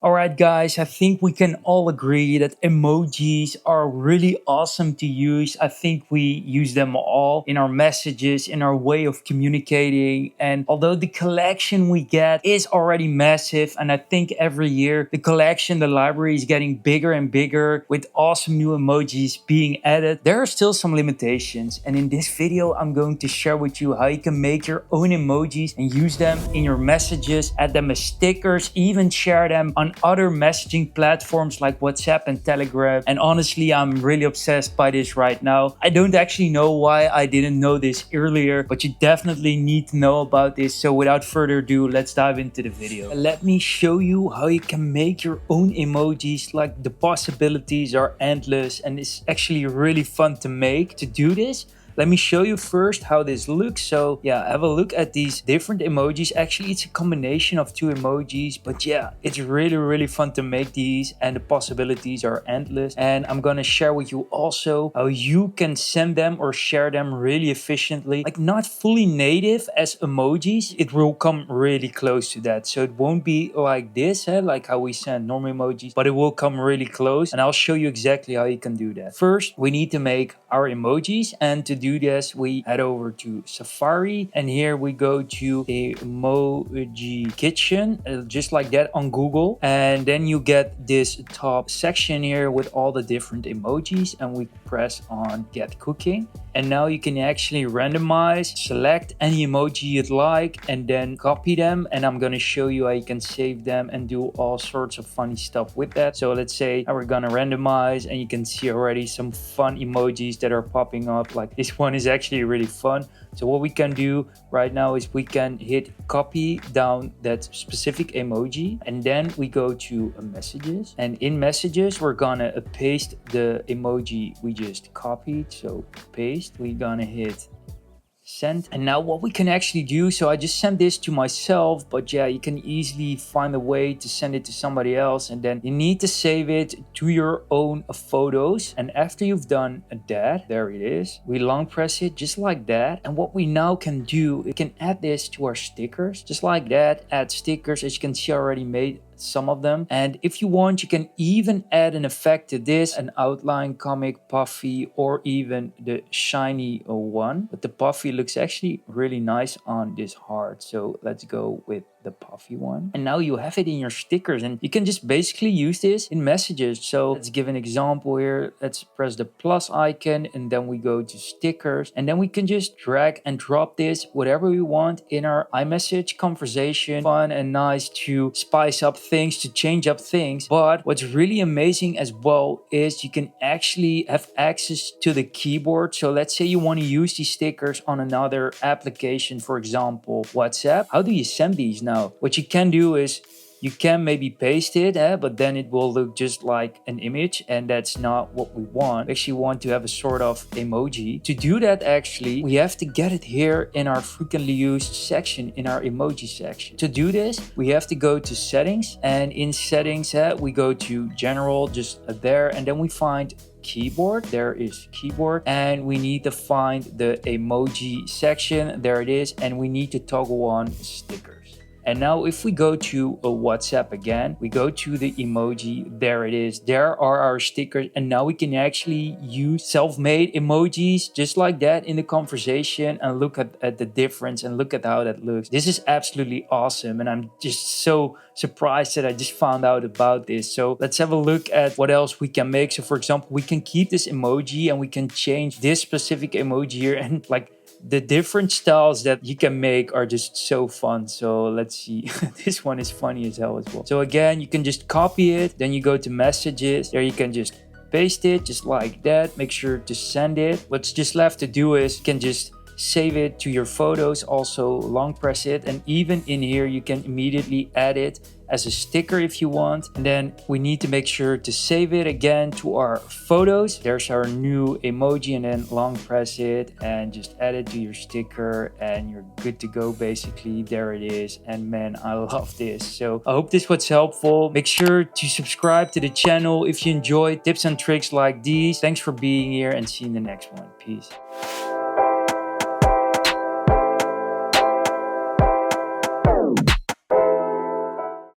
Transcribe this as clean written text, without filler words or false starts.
Alright guys, I think we can all agree that emojis are really awesome to use. I think we use them all in our messages, in our way of communicating. And although the collection we get is already massive, and I think every year the collection, the library is getting bigger and bigger with awesome new emojis being added, there are still some limitations. And in this video, I'm going to share with you how you can make your own emojis and use them in your messages, add them as stickers, even share them on other messaging platforms like WhatsApp and Telegram. And honestly, I'm really obsessed by this right now. I don't actually know why I didn't know this earlier, but you definitely need to know about this. So without further ado, let's dive into the video. Let me show you how you can make your own emojis. Like, the possibilities are endless and it's actually really fun to make. To do this, let me show you first how this looks. So yeah, have a look at these different emojis. Actually, it's a combination of two emojis, but yeah, it's really fun to make these and the possibilities are endless. And I'm gonna share with you also how you can send them or share them really efficiently. Like, not fully native as emojis, it will come really close to that. So it won't be like this, like how we send normal emojis, but it will come really close. And I'll show you exactly how you can do that. First, we need to make our emojis, and to do this, we head over to Safari, and here we go to Emoji Kitchen, just like that on Google. And then you get this top section here with all the different emojis, and we press on Get Cooking. And now you can actually randomize, select any emoji you'd like, and then copy them. And I'm gonna show you how you can save them and do all sorts of funny stuff with that. So let's say we're gonna randomize, and you can see already some fun emojis that are popping up. Like, this one is actually really fun. So what we can do right now is we can hit copy down that specific emoji, and then we go to messages, and in messages we're gonna paste the emoji we just copied. So paste, we're gonna hit send. And now what we can actually do, so I just sent this to myself, but yeah, you can easily find a way to send it to somebody else, and then you need to save it to your own photos. And after you've done that, there it is, we long press it just like that. And what we now can do, we can add this to our stickers just like that. Add stickers, as you can see, I already made some of them. And if you want, you can even add an effect to this, an outline, comic, puffy, or even the shiny one. But the puffy looks actually really nice on this heart, so let's go with the puffy one. And now you have it in your stickers, and you can just basically use this in messages. So let's give an example here. Let's press the plus icon, and then we go to stickers, and then we can just drag and drop this whatever we want in our iMessage conversation. Fun and nice to spice up things, to change up things. But what's really amazing as well is you can actually have access to the keyboard. So let's say you want to use these stickers on another application, for example WhatsApp. How do you send these now? What you can do is you can maybe paste it, but then it will look just like an image, and that's not what we want. We actually want to have a sort of emoji. To do that, actually, we have to get it here in our frequently used section, in our emoji section. To do this, we have to go to settings, and in settings, we go to general, just there, and then we find keyboard. There is keyboard, and we need to find the emoji section. There it is, and we need to toggle on stickers. And now if we go to a WhatsApp again, we go to the emoji, there it is. There are our stickers, and now we can actually use self-made emojis just like that in the conversation, and look at the difference and look at how that looks. This is absolutely awesome, and I'm just so surprised that I just found out about this. So let's have a look at what else we can make. So for example, we can keep this emoji, and we can change this specific emoji here, and like, the different styles that you can make are just so fun. So let's see. This one is funny as hell as well. So again, you can just copy it, then you go to messages. There you can just paste it just like that. Make sure to send it. What's just left to do is you can just save it to your photos, also long press it, and even in here you can immediately add it as a sticker if you want. And then we need to make sure to save it again to our photos. There's our new emoji, and then long press it and just add it to your sticker, and you're good to go basically. There it is. And man, I love this. So I hope this was helpful. Make sure to subscribe to the channel if you enjoyed tips and tricks like these. Thanks for being here, and see you in the next one. Peace.